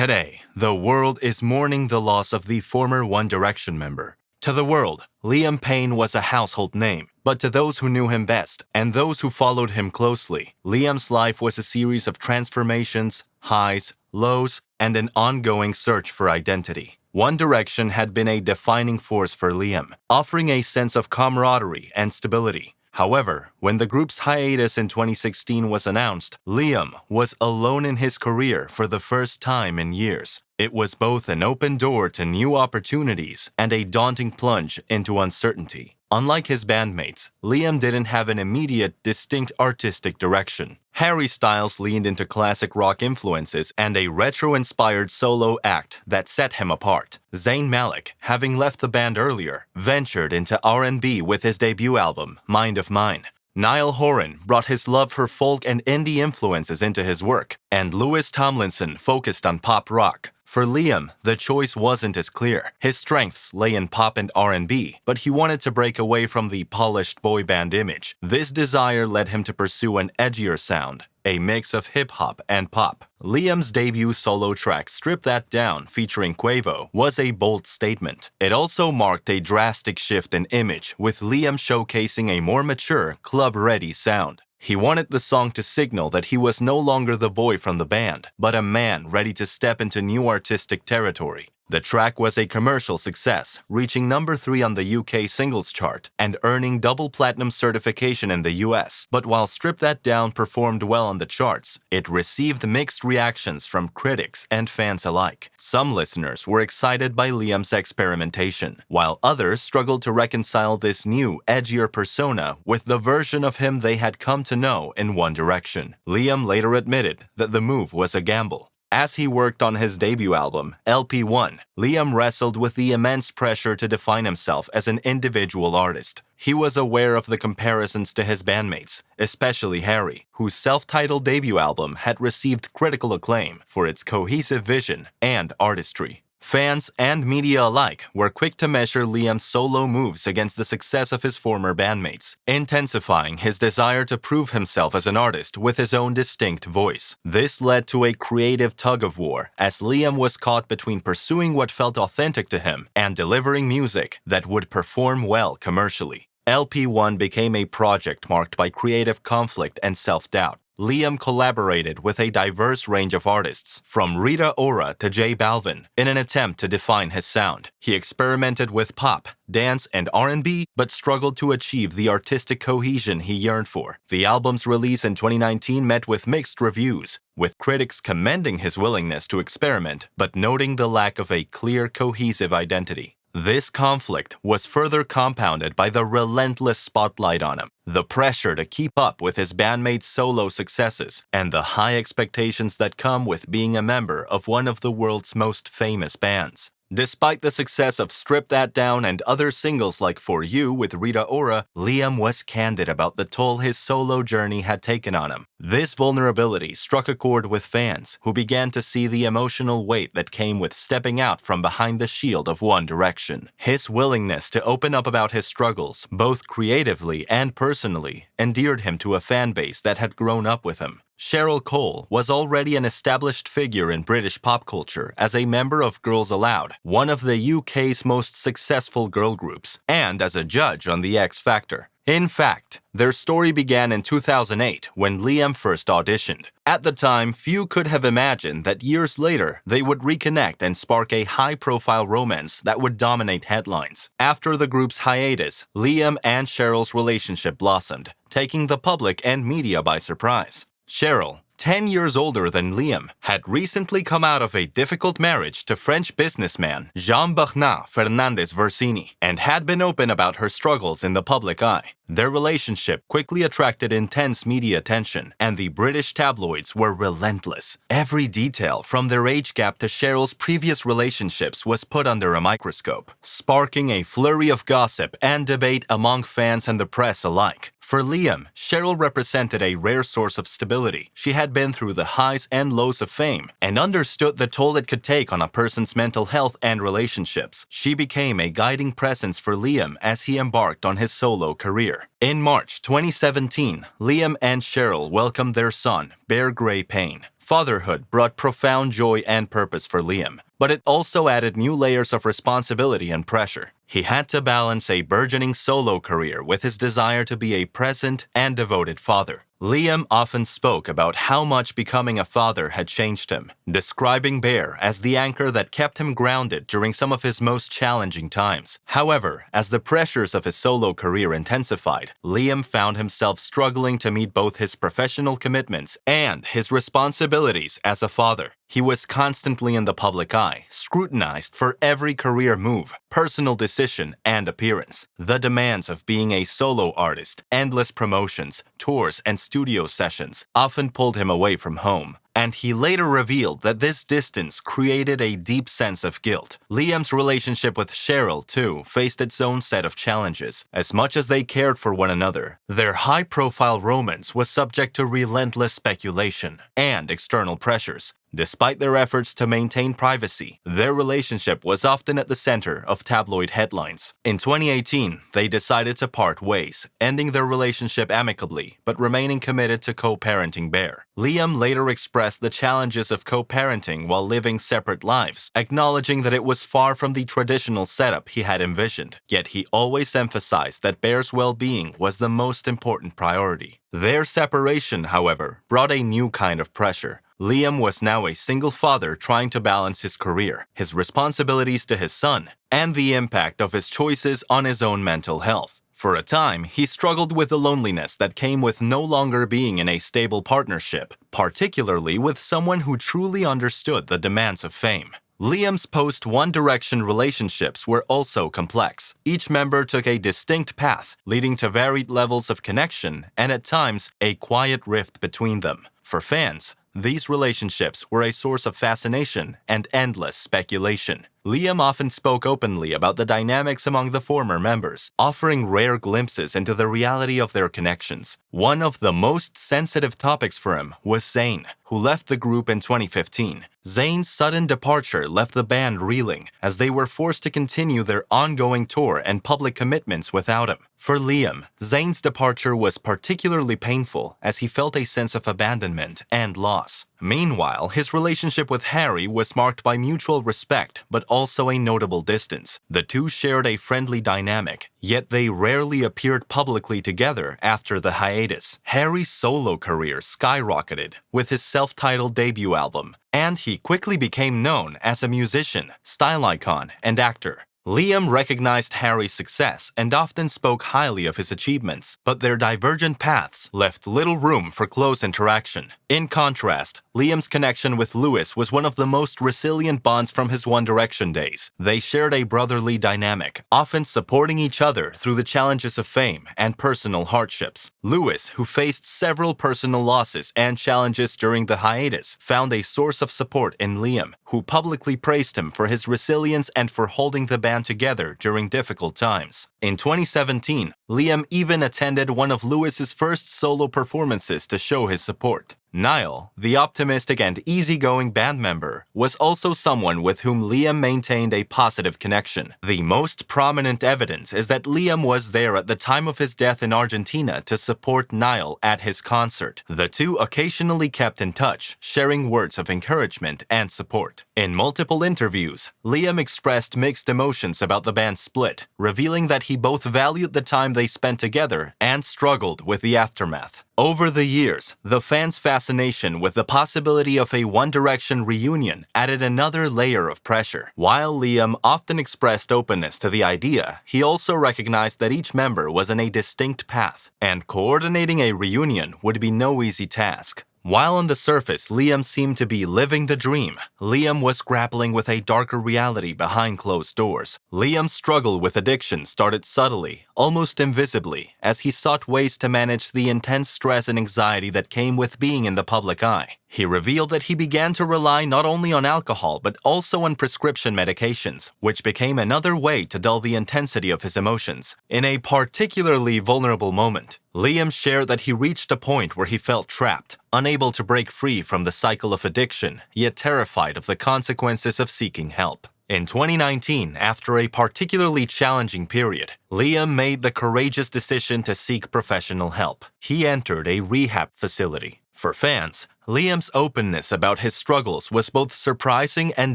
Today, the world is mourning the loss of the former One Direction member. To the world, Liam Payne was a household name, but to those who knew him best and those who followed him closely, Liam's life was a series of transformations, highs, lows, and an ongoing search for identity. One Direction had been a defining force for Liam, offering a sense of camaraderie and stability. However, when the group's hiatus in 2016 was announced, Liam was alone in his career for the first time in years. It was both an open door to new opportunities and a daunting plunge into uncertainty. Unlike his bandmates, Liam didn't have an immediate, distinct artistic direction. Harry Styles leaned into classic rock influences and a retro-inspired solo act that set him apart. Zayn Malik, having left the band earlier, ventured into R&B with his debut album, Mind of Mine. Niall Horan brought his love for folk and indie influences into his work, and Louis Tomlinson focused on pop rock. For Liam, the choice wasn't as clear. His strengths lay in pop and R&B, but he wanted to break away from the polished boy band image. This desire led him to pursue an edgier sound, a mix of hip-hop and pop. Liam's debut solo track, Strip That Down, featuring Quavo, was a bold statement. It also marked a drastic shift in image, with Liam showcasing a more mature, club-ready sound. He wanted the song to signal that he was no longer the boy from the band, but a man ready to step into new artistic territory. The track was a commercial success, reaching number 3 on the UK singles chart and earning double platinum certification in the US. But while Strip That Down performed well on the charts, it received mixed reactions from critics and fans alike. Some listeners were excited by Liam's experimentation, while others struggled to reconcile this new, edgier persona with the version of him they had come to know in One Direction. Liam later admitted that the move was a gamble. As he worked on his debut album, LP1, Liam wrestled with the immense pressure to define himself as an individual artist. He was aware of the comparisons to his bandmates, especially Harry, whose self-titled debut album had received critical acclaim for its cohesive vision and artistry. Fans and media alike were quick to measure Liam's solo moves against the success of his former bandmates, intensifying his desire to prove himself as an artist with his own distinct voice. This led to a creative tug-of-war, as Liam was caught between pursuing what felt authentic to him and delivering music that would perform well commercially. LP1 became a project marked by creative conflict and self-doubt. Liam collaborated with a diverse range of artists, from Rita Ora to J Balvin, in an attempt to define his sound. He experimented with pop, dance, and R&B, but struggled to achieve the artistic cohesion he yearned for. The album's release in 2019 met with mixed reviews, with critics commending his willingness to experiment, but noting the lack of a clear, cohesive identity. This conflict was further compounded by the relentless spotlight on him, the pressure to keep up with his bandmates' solo successes, and the high expectations that come with being a member of one of the world's most famous bands. Despite the success of Strip That Down and other singles like For You with Rita Ora, Liam was candid about the toll his solo journey had taken on him. This vulnerability struck a chord with fans, who began to see the emotional weight that came with stepping out from behind the shield of One Direction. His willingness to open up about his struggles, both creatively and personally, endeared him to a fan base that had grown up with him. Cheryl Cole was already an established figure in British pop culture as a member of Girls Aloud, one of the UK's most successful girl groups, and as a judge on The X Factor. In fact, their story began in 2008 when Liam first auditioned. At the time, few could have imagined that years later they would reconnect and spark a high-profile romance that would dominate headlines. After the group's hiatus, Liam and Cheryl's relationship blossomed, taking the public and media by surprise. Cheryl, 10 years older than Liam, had recently come out of a difficult marriage to French businessman Jean-Bernard Fernandez Versini and had been open about her struggles in the public eye. Their relationship quickly attracted intense media attention, and the British tabloids were relentless. Every detail, from their age gap to Cheryl's previous relationships, was put under a microscope, sparking a flurry of gossip and debate among fans and the press alike. For Liam, Cheryl represented a rare source of stability. She had been through the highs and lows of fame and understood the toll it could take on a person's mental health and relationships. She became a guiding presence for Liam as he embarked on his solo career. In March 2017, Liam and Cheryl welcomed their son, Grey Payne. Fatherhood brought profound joy and purpose for Liam, but it also added new layers of responsibility and pressure. He had to balance a burgeoning solo career with his desire to be a present and devoted father. Liam often spoke about how much becoming a father had changed him, describing Bear as the anchor that kept him grounded during some of his most challenging times. However, as the pressures of his solo career intensified, Liam found himself struggling to meet both his professional commitments and his responsibilities as a father. He was constantly in the public eye, scrutinized for every career move, personal decision, and appearance. The demands of being a solo artist, endless promotions, tours, and studio sessions often pulled him away from home. And he later revealed that this distance created a deep sense of guilt. Liam's relationship with Cheryl, too, faced its own set of challenges. As much as they cared for one another, their high-profile romance was subject to relentless speculation and external pressures. Despite their efforts to maintain privacy, their relationship was often at the center of tabloid headlines. In 2018, they decided to part ways, ending their relationship amicably, but remaining committed to co-parenting Bear. Liam later expressed the challenges of co-parenting while living separate lives, acknowledging that it was far from the traditional setup he had envisioned. Yet he always emphasized that Bear's well-being was the most important priority. Their separation, however, brought a new kind of pressure. Liam was now a single father trying to balance his career, his responsibilities to his son, and the impact of his choices on his own mental health. For a time, he struggled with the loneliness that came with no longer being in a stable partnership, particularly with someone who truly understood the demands of fame. Liam's post-One Direction relationships were also complex. Each member took a distinct path, leading to varied levels of connection and, at times, a quiet rift between them. For fans, these relationships were a source of fascination and endless speculation. Liam often spoke openly about the dynamics among the former members, offering rare glimpses into the reality of their connections. One of the most sensitive topics for him was Zayn, who left the group in 2015. Zayn's sudden departure left the band reeling, as they were forced to continue their ongoing tour and public commitments without him. For Liam, Zayn's departure was particularly painful, as he felt a sense of abandonment and loss. Meanwhile, his relationship with Harry was marked by mutual respect, but also a notable distance. The two shared a friendly dynamic, yet they rarely appeared publicly together after the hiatus. Harry's solo career skyrocketed with his self-titled debut album, and he quickly became known as a musician, style icon, and actor. Liam recognized Harry's success and often spoke highly of his achievements, but their divergent paths left little room for close interaction. In contrast, Liam's connection with Lewis was one of the most resilient bonds from his One Direction days. They shared a brotherly dynamic, often supporting each other through the challenges of fame and personal hardships. Lewis, who faced several personal losses and challenges during the hiatus, found a source of support in Liam, who publicly praised him for his resilience and for holding the band together during difficult times. In 2017, Liam even attended one of Lewis's first solo performances to show his support. Niall, the optimistic and easygoing band member, was also someone with whom Liam maintained a positive connection. The most prominent evidence is that Liam was there at the time of his death in Argentina to support Niall at his concert. The two occasionally kept in touch, sharing words of encouragement and support. In multiple interviews, Liam expressed mixed emotions about the band's split, revealing that he both valued the time they spent together and struggled with the aftermath. Over the years, the fans' fascination with the possibility of a One Direction reunion added another layer of pressure. While Liam often expressed openness to the idea, he also recognized that each member was on a distinct path, and coordinating a reunion would be no easy task. While on the surface, Liam seemed to be living the dream, Liam was grappling with a darker reality behind closed doors. Liam's struggle with addiction started subtly, almost invisibly, as he sought ways to manage the intense stress and anxiety that came with being in the public eye. He revealed that he began to rely not only on alcohol but also on prescription medications, which became another way to dull the intensity of his emotions. In a particularly vulnerable moment, Liam shared that he reached a point where he felt trapped, unable to break free from the cycle of addiction, yet terrified of the consequences of seeking help. In 2019, after a particularly challenging period, Liam made the courageous decision to seek professional help. He entered a rehab facility. For fans, Liam's openness about his struggles was both surprising and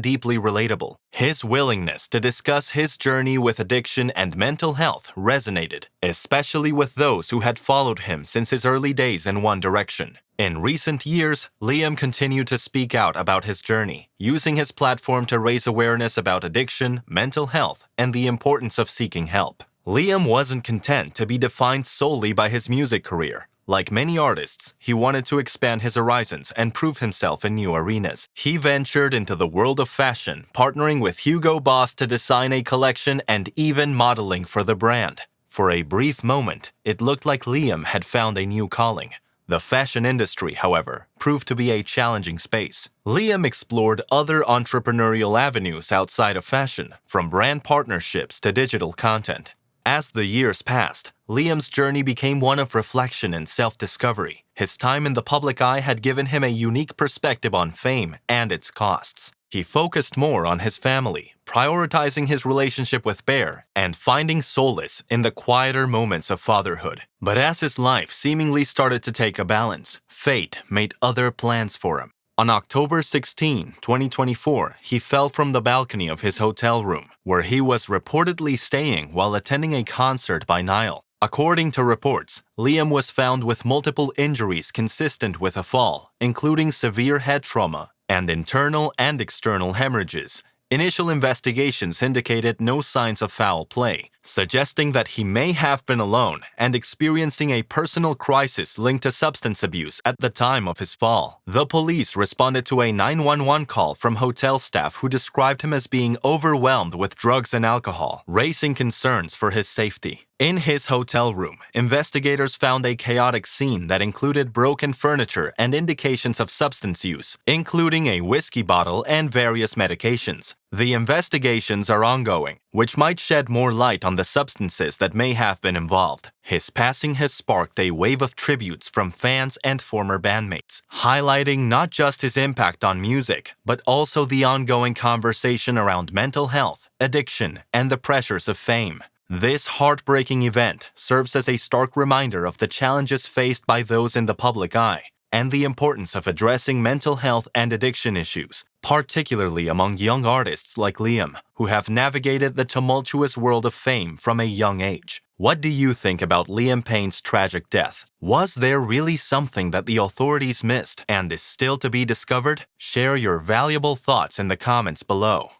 deeply relatable. His willingness to discuss his journey with addiction and mental health resonated, especially with those who had followed him since his early days in One Direction. In recent years, Liam continued to speak out about his journey, using his platform to raise awareness about addiction, mental health, and the importance of seeking help. Liam wasn't content to be defined solely by his music career. Like many artists, he wanted to expand his horizons and prove himself in new arenas. He ventured into the world of fashion, partnering with Hugo Boss to design a collection and even modeling for the brand. For a brief moment, it looked like Liam had found a new calling. The fashion industry, however, proved to be a challenging space. Liam explored other entrepreneurial avenues outside of fashion, from brand partnerships to digital content. As the years passed, Liam's journey became one of reflection and self-discovery. His time in the public eye had given him a unique perspective on fame and its costs. He focused more on his family, prioritizing his relationship with Bear, and finding solace in the quieter moments of fatherhood. But as his life seemingly started to take a balance, fate made other plans for him. On October 16, 2024, he fell from the balcony of his hotel room, where he was reportedly staying while attending a concert by Niall. According to reports, Liam was found with multiple injuries consistent with a fall, including severe head trauma and internal and external hemorrhages. Initial investigations indicated no signs of foul play, suggesting that he may have been alone and experiencing a personal crisis linked to substance abuse at the time of his fall. The police responded to a 911 call from hotel staff who described him as being overwhelmed with drugs and alcohol, raising concerns for his safety. In his hotel room, investigators found a chaotic scene that included broken furniture and indications of substance use, including a whiskey bottle and various medications. The investigations are ongoing, which might shed more light on the substances that may have been involved. His passing has sparked a wave of tributes from fans and former bandmates, highlighting not just his impact on music, but also the ongoing conversation around mental health, addiction, and the pressures of fame. This heartbreaking event serves as a stark reminder of the challenges faced by those in the public eye and the importance of addressing mental health and addiction issues, particularly among young artists like Liam, who have navigated the tumultuous world of fame from a young age. What do you think about Liam Payne's tragic death? Was there really something that the authorities missed and is still to be discovered? Share your valuable thoughts in the comments below.